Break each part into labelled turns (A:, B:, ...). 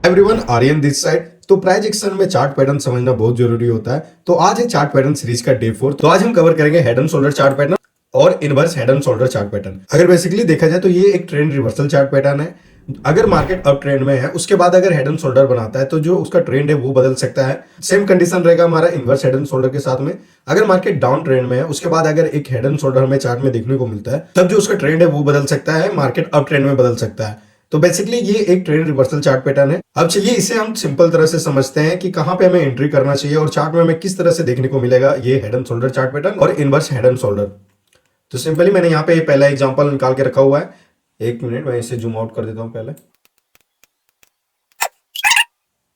A: Everyone, Aryan this side. तो price action में chart pattern समझना बहुत जरूरी होता है। तो आज है चार्ट पैटर्न सीरीज का डे 4। तो आज हम कवर करेंगे head and shoulder chart pattern और inverse head and shoulder chart pattern. अगर बेसिकली देखा जाए तो ये एक ट्रेंड रिवर्सल चार्ट पैटर्न है। अगर मार्केट अप ट्रेंड में है उसके बाद अगर हेड एंड शोल्डर बनाता है तो जो उसका ट्रेंड है वो बदल सकता है। सेम कंडीशन रहेगा हमारा इनवर्स हेड एंड शोल्डर के साथ में। अगर मार्केट डाउन ट्रेंड में है उसके बाद अगर एक हेड एंड शोल्डर हमें चार्ट में देखने को मिलता है तब जो उसका ट्रेंड है वो बदल सकता है, मार्केट अप ट्रेंड में बदल सकता है। तो बेसिकली ये एक ट्रेंड रिवर्सल चार्ट पैटर्न है। अब चलिए इसे हम सिंपल तरह से समझते हैं कि कहां पे हमें एंट्री करना चाहिए और चार्ट में हमें किस तरह से देखने को मिलेगा ये head and shoulder chart pattern और इनवर्स हेड एंड शोल्डर। तो सिंपली मैंने यहाँ पे पहला एग्जांपल निकाल के रखा हुआ है। एक मिनट, मैं इसे जूम आउट कर देता हूं पहले।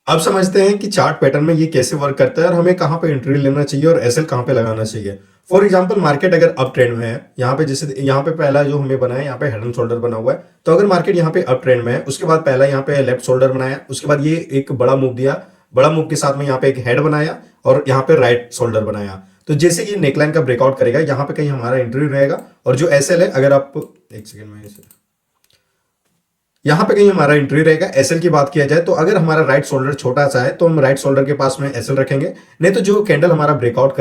A: अब समझते हैं कि चार्ट पैटर्न में ये कैसे वर्क करता है और हमें कहां पे एंट्री लेना चाहिए और एसएल कहां पे लगाना चाहिए। फॉर एग्जांपल मार्केट अगर अप ट्रेंड में है, यहाँ पे जैसे यहाँ पे पहला जो हमें बना है यहाँ पे हेड एंड शोल्डर बना हुआ है। तो अगर मार्केट यहाँ पे अप ट्रेंड में है उसके बाद पहला यहाँ पे लेफ्ट शोल्डर बनाया, उसके बाद ये एक बड़ा मूव दिया, बड़ा मूव के साथ में यहाँ पे एक हेड बनाया और यहाँ पे राइट शोल्डर बनाया। तो जैसे ये नेकलाइन का ब्रेकआउट करेगा यहाँ पे कहीं हमारा एंट्री रहेगा और जो एसएल है, अगर आप एक सेकेंड में यहाँ पे कहीं हमारा एंट्री रहेगा। एसएल की बात किया जाए तो अगर हमारा राइट शोल्डर छोटा सा है तो हम राइट शोल्डर के पास में एसएल रखेंगे। नहीं तो जो कैंडल हमारा ब्रेकआउट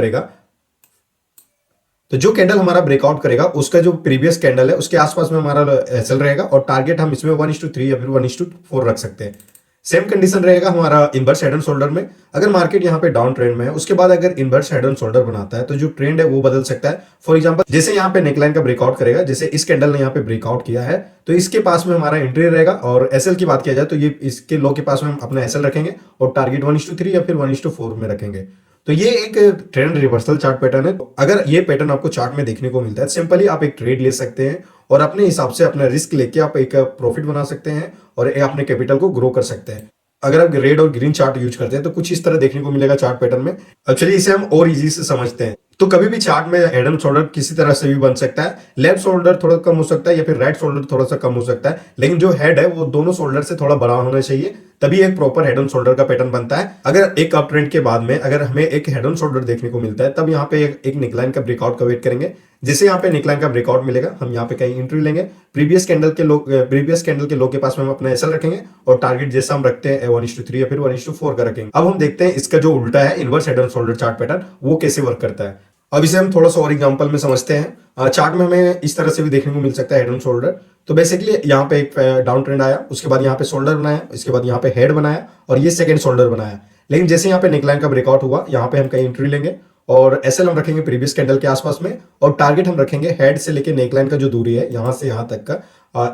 A: करेगा, उसका जो प्रीवियस कैंडल है उसके आसपास में हमारा एसएल रहेगा और टारगेट हम इसमें 1:3 या फिर 1:4 रख सकते हैं। सेम कंडीशन रहेगा हमारा इनवर्स हेड एंड शोल्डर में। अगर मार्केट यहाँ पे डाउन ट्रेंड में है उसके बाद अगर इनवर्स हेड एंड शोल्डर बनाता है तो जो ट्रेंड है वो बदल सकता है। फॉर एग्जांपल जैसे यहाँ पे नेकलाइन का ब्रेकआउट करेगा, जैसे इस कैंडल ने यहाँ पे ब्रेकआउट किया है तो इसके पास में हमारा एंट्री रहेगा। और एसएल की बात किया जाए तो ये इसके लो के पास में हम अपना एसएल रखेंगे और टारगेट 1:3 या फिर 1:4 में रखेंगे। तो ये एक ट्रेंड रिवर्सल चार्ट पैटर्न है। अगर ये पैटर्न आपको चार्ट में देखने को मिलता है, सिंपली आप एक ट्रेड ले सकते हैं और अपने हिसाब से अपना रिस्क लेके आप एक प्रॉफिट बना सकते हैं और अपने कैपिटल को ग्रो कर सकते हैं। अगर आप रेड और ग्रीन चार्ट यूज करते हैं तो कुछ इस तरह देखने को मिलेगा चार्ट पैटर्न में। अब चलिए इसे हम और इजी से समझते हैं। तो कभी भी चार्ट में हेड एंड शोल्डर किसी तरह से भी बन सकता है। लेफ्ट शोल्डर थोड़ा कम हो सकता है या फिर राइट शोल्डर थोड़ा सा कम हो सकता है, लेकिन जो हेड है वो दोनों शोल्डर से थोड़ा बड़ा होना चाहिए, तभी एक प्रॉपर हेड एंड शोल्डर का पैटर्न बनता है। अगर एक अप ट्रेंड के बाद में अगर हमें एक हेड एंड शोल्डर देखने को मिलता है तब यहाँ पे एक नेकलाइन का ब्रेकआउट का वेट करेंगे। जैसे यहाँ पे नेकलाइन का ब्रेकआउट मिलेगा हम यहाँ पे कहीं एंट्री लेंगे। प्रीवियस कैंडल के लो के पास में हम अपना एसएल रखेंगे और टारगेट जैसा हम रखते हैं 1:3 या फिर 1:4 का रखेंगे। अब हम देखते हैं इसका जो उल्टा है inverse head and shoulder chart pattern वो कैसे वर्क करता है। अब इसे हम थोड़ा सा और एग्जांपल में समझते हैं। चार्ट में हमें इस तरह से भी देखने को मिल सकता है हेड एंड शोल्डर। तो बेसिकली यहाँ पे एक डाउन ट्रेंड आया, उसके बाद यहाँ पे शोल्डर बनाया, इसके बाद यहाँ पे हेड बनाया और ये सेकंड शोल्डर बनाया। लेकिन जैसे यहाँ पे नेकलाइन का ब्रेकआउट हुआ यहाँ पे हम कहीं एंट्री लेंगे और एसएल हम रखेंगे प्रीवियस कैंडल के आसपास में और टारगेट हम रखेंगे हेड से लेके नेकलाइन का जो दूरी है यहाँ से यहाँ तक का।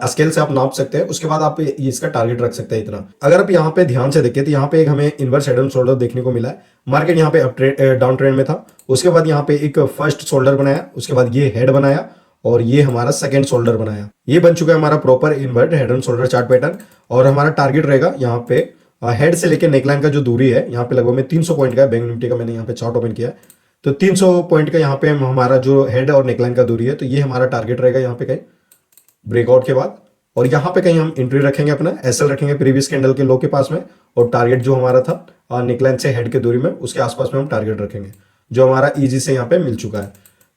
A: स्केल से आप नाप सकते हैं, उसके बाद आप इसका टारगेट रख सकते हैं इतना। अगर आप यहाँ पे ध्यान से देखें तो यहाँ पे एक हमें इनवर्स हेड एंड शोल्डर देखने को मिला है। मार्केट यहाँ पे डाउन ट्रेंड में था, उसके बाद यहाँ पे एक फर्स्ट शोल्डर बनाया, उसके बाद ये हेड बनाया और ये हमारा सेकंड शोल्डर बनाया। ये बन चुका है हमारा proper invert head and shoulder chart pattern. और हमारा टारगेट रहेगा यहाँ पे हेड से लेके नेकलाइन का जो दूरी है यहाँ पे लगभग में 300 पॉइंट का है। बैंक निफ्टी का मैंने यहाँ पे चार्ट ओपन किया है तो 300 पॉइंट का यहाँ पे हमारा जो हेड और नेकलाइन का दूरी है तो ये हमारा टारगेट रहेगा यहाँ पे कहीं ब्रेकआउट के बाद। और यहाँ पे कहीं हम एंट्री रखेंगे, अपना एसएल रखेंगे प्रीवियस कैंडल के लो के पास में और टारगेट जो हमारा था नेकलाइन से हेड के दूरी में उसके आसपास में हम टारगेट रखेंगे जो हमारा इजी से यहाँ पे मिल चुका है।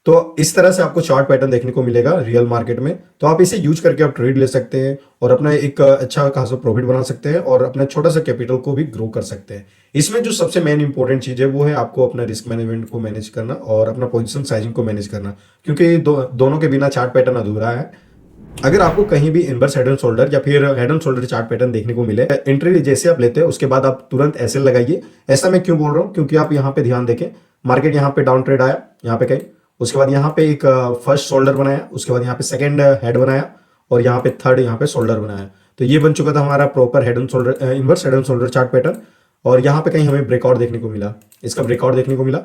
A: तो इस तरह से आपको चार्ट पैटर्न देखने को मिलेगा रियल मार्केट में। तो आप इसे यूज करके आप ट्रेड ले सकते हैं और अपना एक अच्छा खासा प्रॉफिट बना सकते हैं और अपना छोटा सा कैपिटल को भी ग्रो कर सकते हैं। इसमें जो सबसे मेन इंपॉर्टेंट चीज है वो है आपको अपना रिस्क मैनेजमेंट को मैनेज करना और अपना पोजीशन साइजिंग को मैनेज करना, क्योंकि दोनों के बिना चार्ट पैटर्न अधूरा है। अगर आपको कहीं भी इनवर्स हेड एंड शोल्डर या फिर head and shoulder chart pattern देखने को मिले, एंट्री जैसे आप लेते हैं उसके बाद आप तुरंत एसएल लगाइए। ऐसा मैं क्यों बोल रहा हूँ, क्योंकि आप यहाँ पे ध्यान देखें, मार्केट यहाँ पे डाउन ट्रेड आया यहाँ पे कहीं, उसके बाद यहाँ पे एक फर्स्ट शोल्डर बनाया, उसके बाद यहाँ पे सेकंड हेड बनाया और यहाँ पे थर्ड यहाँ पे शोल्डर बनाया। तो ये बन चुका था हमारा proper head and shoulder inverse head and shoulder chart pattern. और यहाँ पे कहीं हमें ब्रेकआउट देखने को मिला, इसका ब्रेकआउट देखने को मिला,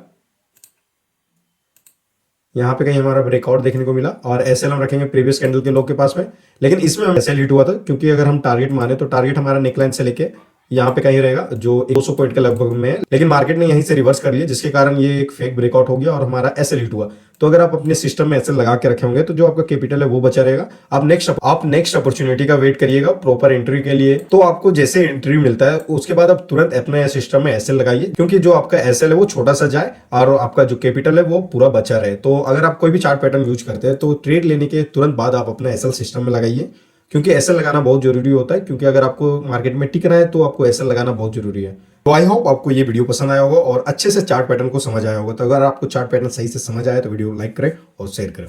A: यहाँ पे कहीं हमारा ब्रेकआउट देखने को मिला और एसएल हम रखेंगे प्रीवियस कैंडल के लो के पास में। लेकिन इसमें हम एसएल हिट हुआ था, क्योंकि अगर हम टारगेट माने तो टारगेट हमारा नेकलाइन से लेके यहाँ पे कहीं रहेगा जो 200 पॉइंट के लगभग में है, लेकिन मार्केट ने यहीं से रिवर्स कर लिया जिसके कारण ये एक फेक ब्रेकआउट हो गया और हमारा एसएल हिट हुआ। तो अगर आप अपने सिस्टम में एसएल लगा के रखे होंगे तो जो आपका कैपिटल है वो बचा रहेगा। आप नेक्स्ट अपॉर्चुनिटी का वेट करिएगा प्रॉपर एंट्री के लिए। तो आपको जैसे एंट्री मिलता है उसके बाद आप तुरंत अपने सिस्टम में एसएल लगाइए, क्योंकि जो आपका एसएल है वो छोटा सा जाए और आपका जो कैपिटल है वो पूरा बचा रहे। तो अगर आप कोई भी चार्ट पैटर्न यूज करते हैं तो ट्रेड लेने के तुरंत बाद आप अपना एसएल सिस्टम में लगाइए। क्योंकि एसएल लगाना बहुत जरूरी होता है, क्योंकि अगर आपको मार्केट में टिकना है तो आपको एसएल लगाना बहुत जरूरी है। तो आई होप आपको ये वीडियो पसंद आया होगा और अच्छे से चार्ट पैटर्न को समझ आया होगा। तो अगर आपको चार्ट पैटर्न सही से समझ आया तो वीडियो लाइक करें और शेयर करें।